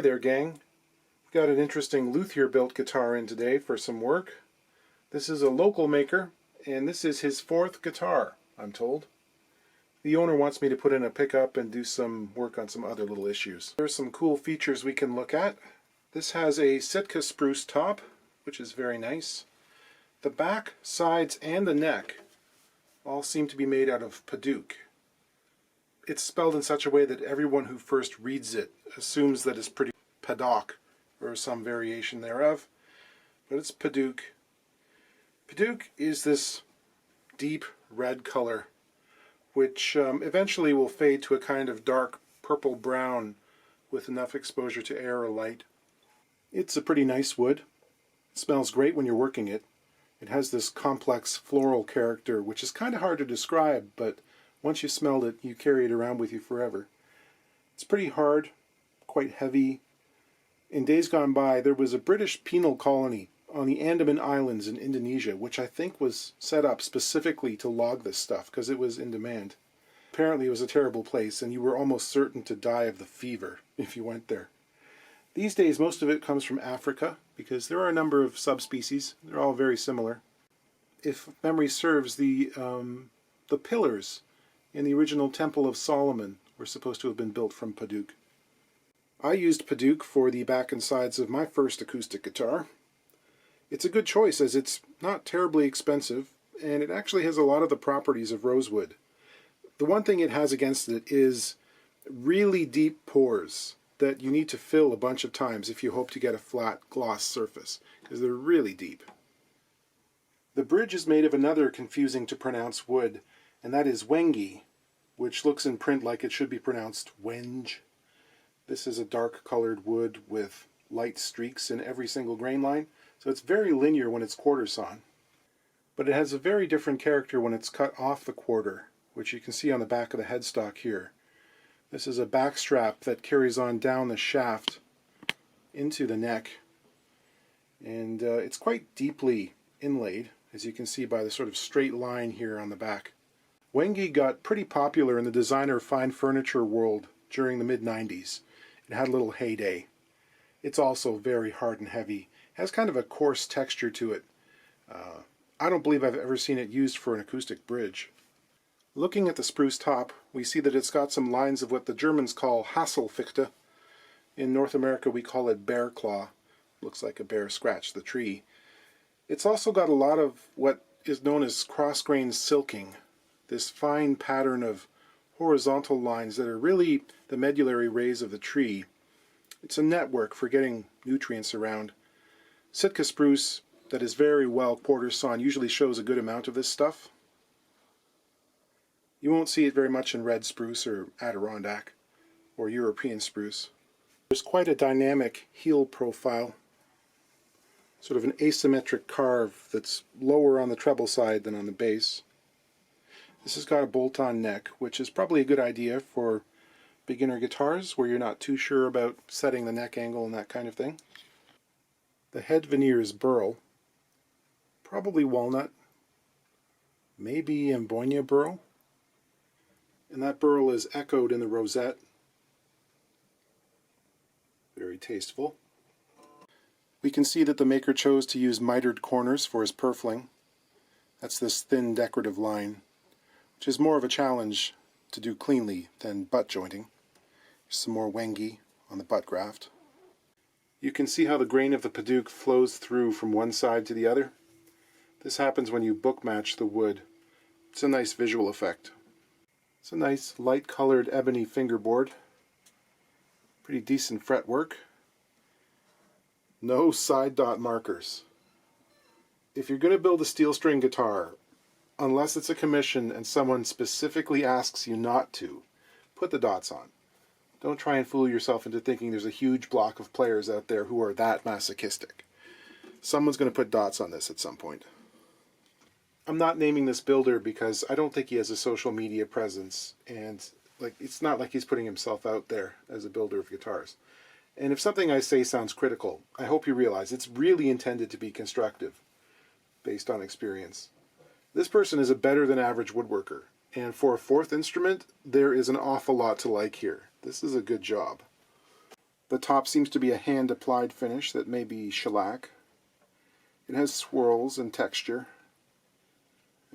there, gang. Got an interesting luthier-built guitar in today for some work. This is a local maker, and this is his 4th guitar, I'm told. The owner wants me to put in a pickup and do some work on some other little issues. There's some cool features we can look at. This has a Sitka spruce top, which is very nice. The back, sides, and the neck all seem to be made out of padauk. It's spelled in such a way that everyone who first reads it assumes that it's pretty padauk, or some variation thereof, but it's padauk. Padauk is this deep red color, which eventually will fade to a kind of dark purple-brown with enough exposure to air or light. It's a pretty nice wood. It smells great when you're working it. It has this complex floral character, which is kind of hard to describe, but once you smelled it, you carry it around with you forever. It's pretty hard, quite heavy. In days gone by, there was a British penal colony on the Andaman Islands in Indonesia, which I think was set up specifically to log this stuff because it was in demand. Apparently it was a terrible place, and you were almost certain to die of the fever if you went there. These days, most of it comes from Africa, because there are a number of subspecies. They're all very similar. If memory serves, the pillars in the original Temple of Solomon were supposed to have been built from padauk. I used padauk for the back and sides of my first acoustic guitar. It's a good choice as it's not terribly expensive, and it actually has a lot of the properties of rosewood. The one thing it has against it is really deep pores that you need to fill a bunch of times if you hope to get a flat gloss surface, because they're really deep. The bridge is made of another confusing to pronounce wood, and that is wengi, which looks in print like it should be pronounced wenge. This is a dark colored wood with light streaks in every single grain line, so it's very linear when it's quarter sawn. But it has a very different character when it's cut off the quarter, which you can see on the back of the headstock here. This is a back strap that carries on down the shaft into the neck, and it's quite deeply inlaid, as you can see by the sort of straight line here on the back. Wengi got pretty popular in the designer fine furniture world during the mid-90s. It had a little heyday. It's also very hard and heavy. It has kind of a coarse texture to it. I don't believe I've ever seen it used for an acoustic bridge. Looking at the spruce top, we see that it's got some lines of what the Germans call Hasselfichte. In North America we call it bear claw. Looks like a bear scratched the tree. It's also got a lot of what is known as cross-grain silking, this fine pattern of horizontal lines that are really the medullary rays of the tree. It's a network for getting nutrients around. Sitka spruce that is very well quarter sawn usually shows a good amount of this stuff. You won't see it very much in red spruce or Adirondack or European spruce. There's quite a dynamic heel profile, sort of an asymmetric carve that's lower on the treble side than on the bass. This has got a bolt-on neck, which is probably a good idea for beginner guitars where you're not too sure about setting the neck angle and that kind of thing. The head veneer is burl, probably walnut, maybe Ambonia burl. And that burl is echoed in the rosette. Very tasteful. We can see that the maker chose to use mitered corners for his purfling. That's this thin decorative line, which is more of a challenge to do cleanly than butt jointing. There's some more wengi on the butt graft. You can see how the grain of the padauk flows through from one side to the other. This happens when you book match the wood. It's a nice visual effect. It's a nice light-colored ebony fingerboard. Pretty decent fretwork. No side dot markers. If you're going to build a steel string guitar, unless it's a commission and someone specifically asks you not to, put the dots on. Don't try and fool yourself into thinking there's a huge block of players out there who are that masochistic. Someone's going to put dots on this at some point. I'm not naming this builder because I don't think he has a social media presence, and it's not like he's putting himself out there as a builder of guitars. And if something I say sounds critical, I hope you realize it's really intended to be constructive, based on experience. This person is a better than average woodworker, and for a 4th instrument, there is an awful lot to like here. This is a good job. The top seems to be a hand-applied finish that may be shellac. It has swirls and texture,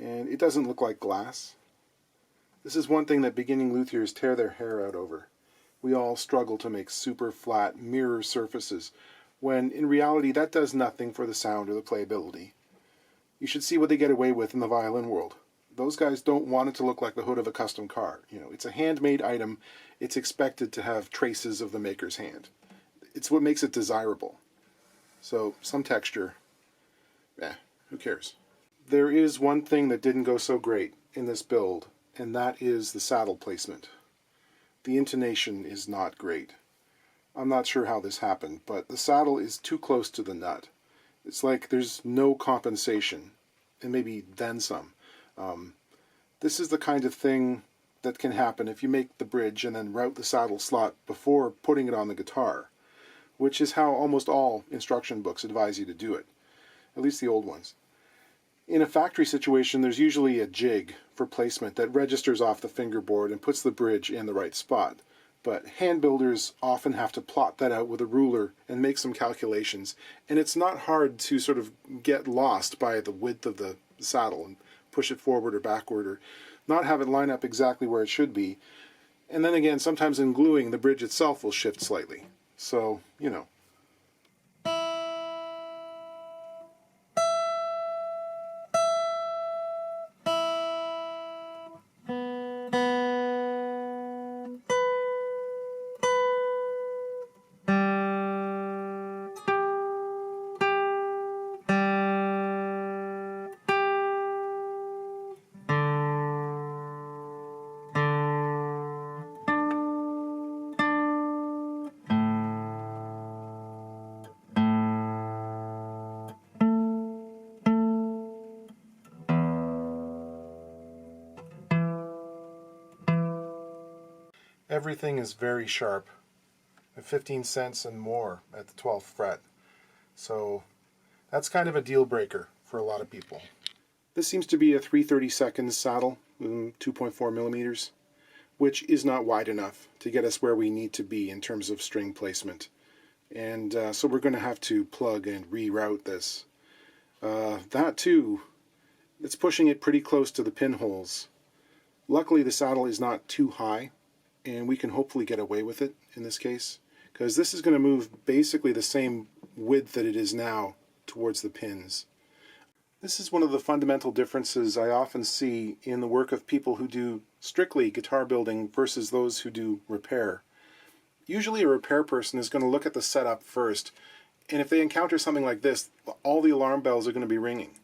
and it doesn't look like glass. This is one thing that beginning luthiers tear their hair out over. We all struggle to make super flat mirror surfaces, when in reality that does nothing for the sound or the playability. You should see what they get away with in the violin world. Those guys don't want it to look like the hood of a custom car. You know, it's a handmade item. It's expected to have traces of the maker's hand. It's what makes it desirable. So, some texture. Who cares? There is one thing that didn't go so great in this build, and that is the saddle placement. The intonation is not great. I'm not sure how this happened, but the saddle is too close to the nut. It's like there's no compensation, and maybe then some. This is the kind of thing that can happen if you make the bridge and then route the saddle slot before putting it on the guitar, which is how almost all instruction books advise you to do it, at least the old ones. In a factory situation, there's usually a jig for placement that registers off the fingerboard and puts the bridge in the right spot. But hand builders often have to plot that out with a ruler and make some calculations, and it's not hard to sort of get lost by the width of the saddle and push it forward or backward or not have it line up exactly where it should be. And then again, sometimes in gluing, the bridge itself will shift slightly. So, you know. Everything is very sharp, at 15 cents and more at the 12th fret. So that's kind of a deal breaker for a lot of people. This seems to be a 3/32 saddle, 2.4 millimeters, which is not wide enough to get us where we need to be in terms of string placement. And so we're going to have to plug and reroute this. That too, it's pushing it pretty close to the pinholes. Luckily the saddle is not too high, and we can hopefully get away with it in this case, because this is going to move basically the same width that it is now towards the pins. This is one of the fundamental differences I often see in the work of people who do strictly guitar building versus those who do repair. Usually a repair person is going to look at the setup first, and if they encounter something like this, all the alarm bells are going to be ringing.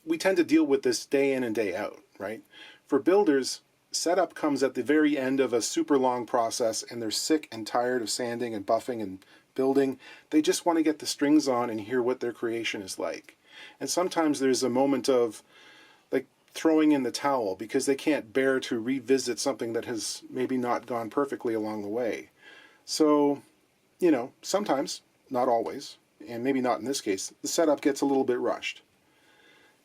We tend to deal with this day in and day out, right? For builders, setup comes at the very end of a super long process, and they're sick and tired of sanding and buffing and building. They just want to get the strings on and hear what their creation is like. And sometimes there's a moment of like throwing in the towel because they can't bear to revisit something that has maybe not gone perfectly along the way. So, you know, sometimes, not always, and maybe not in this case, the setup gets a little bit rushed.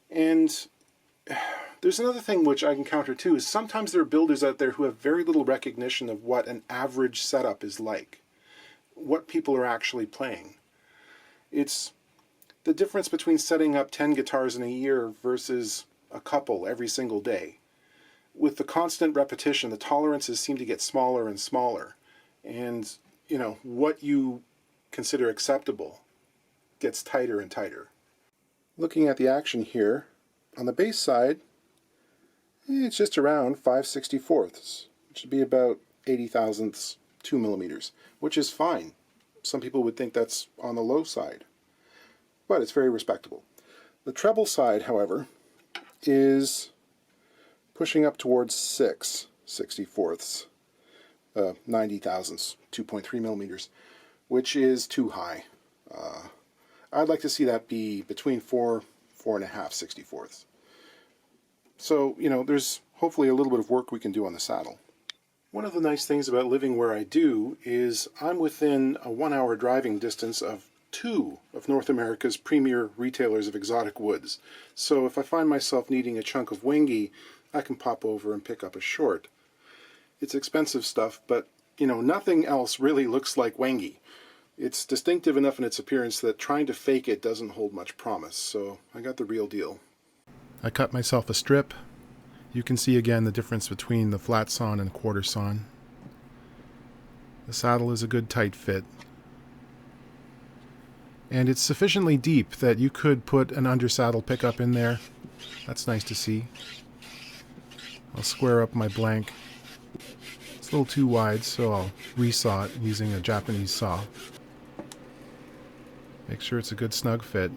And there's another thing which I encounter too, is sometimes there are builders out there who have very little recognition of what an average setup is like, what people are actually playing. It's the difference between setting up 10 guitars in a year versus a couple every single day. With the constant repetition, the tolerances seem to get smaller and smaller, and you know, what you consider acceptable gets tighter and tighter. Looking at the action here, on the bass side, it's just around 5/64ths, which would be about 80 thousandths, 2 millimeters, which is fine. Some people would think that's on the low side, but it's very respectable. The treble side, however, is pushing up towards 6/64ths, 90 thousandths, 2.3 millimeters, which is too high. I'd like to see that be between 4.5 64ths. So, you know, there's hopefully a little bit of work we can do on the saddle. One of the nice things about living where I do is I'm within a 1-hour driving distance of two of North America's premier retailers of exotic woods. So if I find myself needing a chunk of wingy, I can pop over and pick up a short. It's expensive stuff, but you know, nothing else really looks like wangy. It's distinctive enough in its appearance that trying to fake it doesn't hold much promise, so I got the real deal. I cut myself a strip. You can see again the difference between the flat sawn and quarter sawn. The saddle is a good tight fit. And it's sufficiently deep that you could put an undersaddle pickup in there. That's nice to see. I'll square up my blank. It's a little too wide, so I'll resaw it using a Japanese saw. Make sure it's a good snug fit.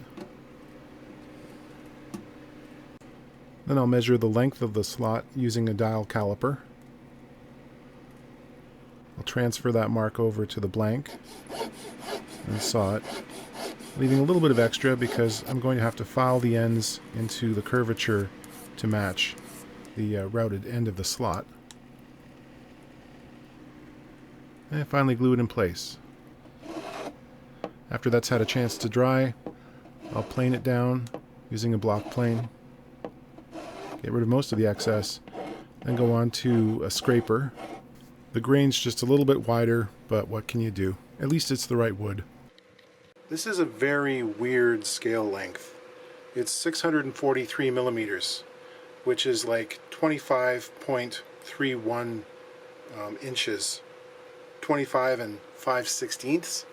Then I'll measure the length of the slot using a dial caliper. I'll transfer that mark over to the blank and saw it, leaving a little bit of extra because I'm going to have to file the ends into the curvature to match the routed end of the slot. And finally glue it in place. After that's had a chance to dry, I'll plane it down using a block plane. Get rid of most of the excess, then go on to a scraper. The grain's just a little bit wider, but what can you do? At least it's the right wood. This is a very weird scale length. It's 643 millimeters, which is like 25.31 inches, 25 and 5/16.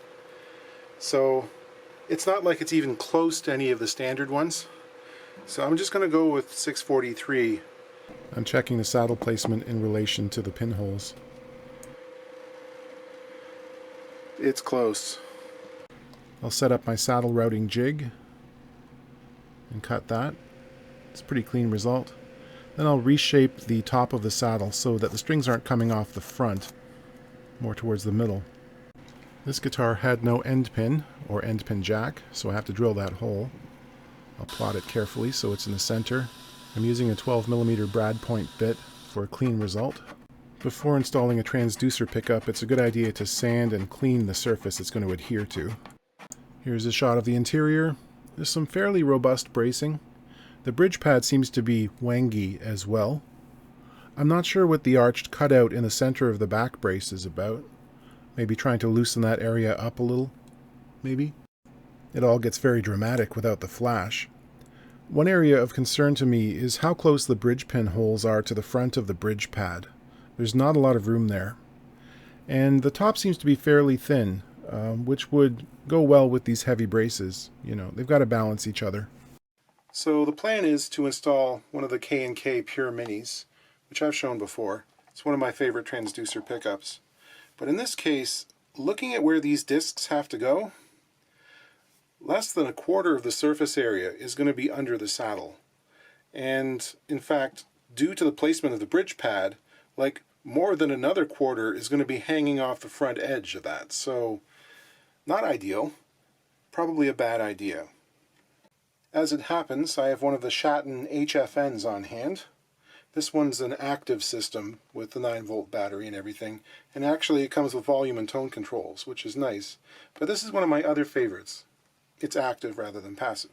So it's not like it's even close to any of the standard ones. So I'm just going to go with 643. I'm checking the saddle placement in relation to the pinholes. It's close. I'll set up my saddle routing jig and cut that. It's a pretty clean result. Then I'll reshape the top of the saddle so that the strings aren't coming off the front, more towards the middle. This guitar had no end pin or end pin jack, so I have to drill that hole. I'll plot it carefully so it's in the center. I'm using a 12mm brad point bit for a clean result. Before installing a transducer pickup, it's a good idea to sand and clean the surface it's going to adhere to. Here's a shot of the interior. There's some fairly robust bracing. The bridge pad seems to be wangy as well. I'm not sure what the arched cutout in the center of the back brace is about. Maybe trying to loosen that area up a little, maybe? It all gets very dramatic without the flash. One area of concern to me is how close the bridge pin holes are to the front of the bridge pad. There's not a lot of room there. And the top seems to be fairly thin, which would go well with these heavy braces. You know, they've got to balance each other. So the plan is to install one of the K&K Pure Minis, which I've shown before. It's one of my favorite transducer pickups. But in this case, looking at where these discs have to go, less than a quarter of the surface area is going to be under the saddle. And in fact, due to the placement of the bridge pad, like more than another quarter is going to be hanging off the front edge of that. So not ideal, probably a bad idea. As it happens, I have one of the Shatton HFNs on hand. This one's an active system with the 9-volt battery and everything, and actually it comes with volume and tone controls, which is nice. But this is one of my other favorites. It's active rather than passive.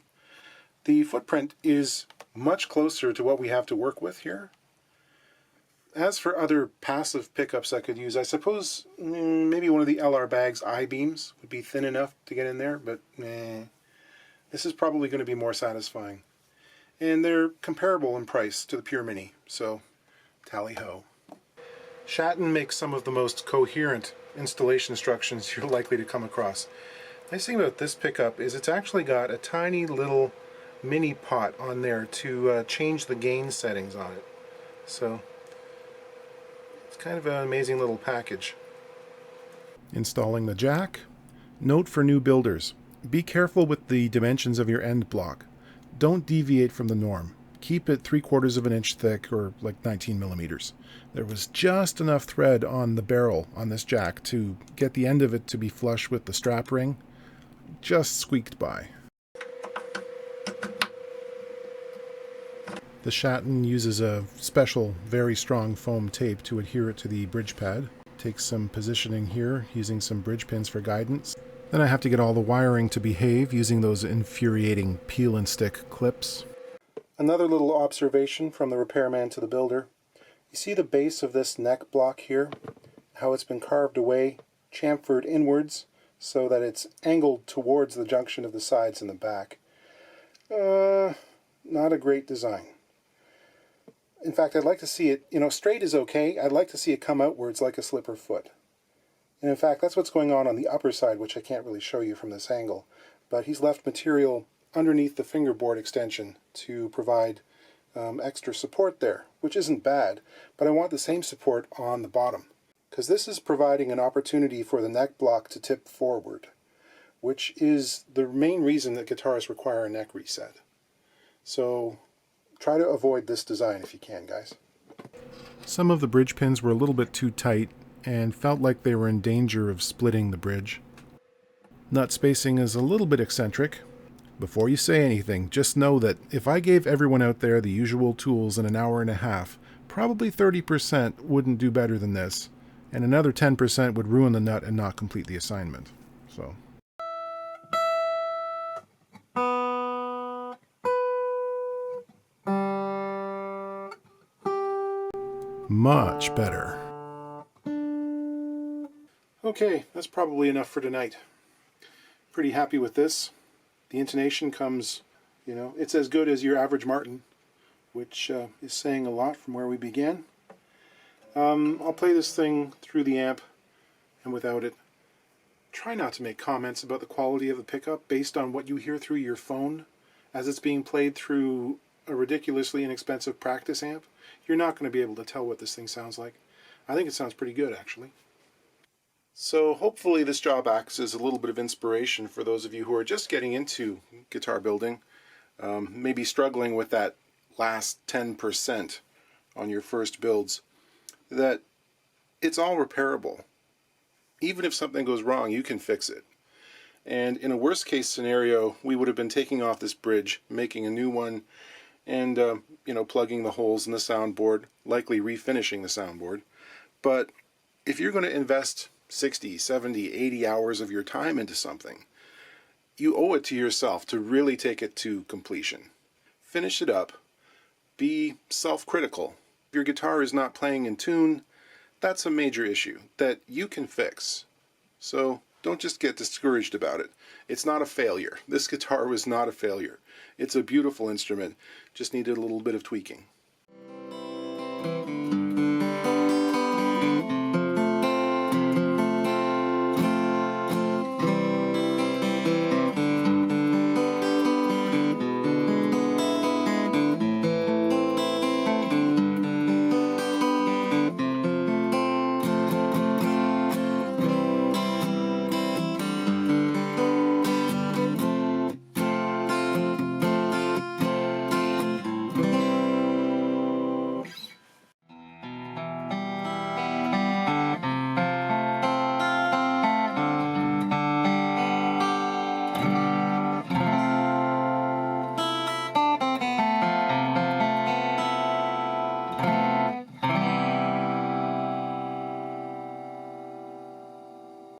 The footprint is much closer to what we have to work with here. As for other passive pickups I could use, I suppose maybe one of the LR Bag's I-beams would be thin enough to get in there, but this is probably going to be more satisfying. And they're comparable in price to the Pure Mini, so tally-ho. Shatton makes some of the most coherent installation instructions you're likely to come across. The nice thing about this pickup is it's actually got a tiny little mini pot on there to change the gain settings on it. So it's kind of an amazing little package. Installing the jack. Note for new builders: be careful with the dimensions of your end block. Don't deviate from the norm. Keep it 3/4 of an inch thick, or like 19 millimeters. There was just enough thread on the barrel on this jack to get the end of it to be flush with the strap ring. Just squeaked by. The Shatton uses a special, very strong foam tape to adhere it to the bridge pad. Takes some positioning here, using some bridge pins for guidance. Then I have to get all the wiring to behave using those infuriating peel and stick clips. Another little observation from the repairman to the builder. You see the base of this neck block here? how it's been carved away, chamfered inwards, so that it's angled towards the junction of the sides and the back. Not a great design. In fact, I'd like to see it, straight is okay. I'd like to see it come outwards like a slipper foot. And in fact, that's what's going on the upper side, which I can't really show you from this angle. But he's left material underneath the fingerboard extension to provide extra support there, which isn't bad. But I want the same support on the bottom, because this is providing an opportunity for the neck block to tip forward, which is the main reason that guitars require a neck reset. So try to avoid this design if you can, guys. Some of the bridge pins were a little bit too tight and felt like they were in danger of splitting the bridge. Nut spacing is a little bit eccentric. Before you say anything, just know that if I gave everyone out there the usual tools in an hour and a half, probably 30% wouldn't do better than this, and another 10% would ruin the nut and not complete the assignment. So much better. Okay, that's probably enough for tonight. Pretty happy with this. The intonation comes, it's as good as your average Martin, which is saying a lot from where we began. I'll play this thing through the amp and without it. Try not to make comments about the quality of the pickup based on what you hear through your phone as it's being played through a ridiculously inexpensive practice amp. You're not going to be able to tell what this thing sounds like. I think it sounds pretty good, actually. So hopefully this job acts as a little bit of inspiration for those of you who are just getting into guitar building, maybe struggling with that last 10% on your first builds, that it's all repairable. Even if something goes wrong, you can fix it. And in a worst case scenario, we would have been taking off this bridge, making a new one, and plugging the holes in the soundboard, likely refinishing the soundboard. But if you're going to invest 60, 70, 80 hours of your time into something, you owe it to yourself to really take it to completion. Finish it up. Be self-critical. If your guitar is not playing in tune, that's a major issue that you can fix. So don't just get discouraged about it. It's not a failure. This guitar was not a failure. It's a beautiful instrument. Just needed a little bit of tweaking.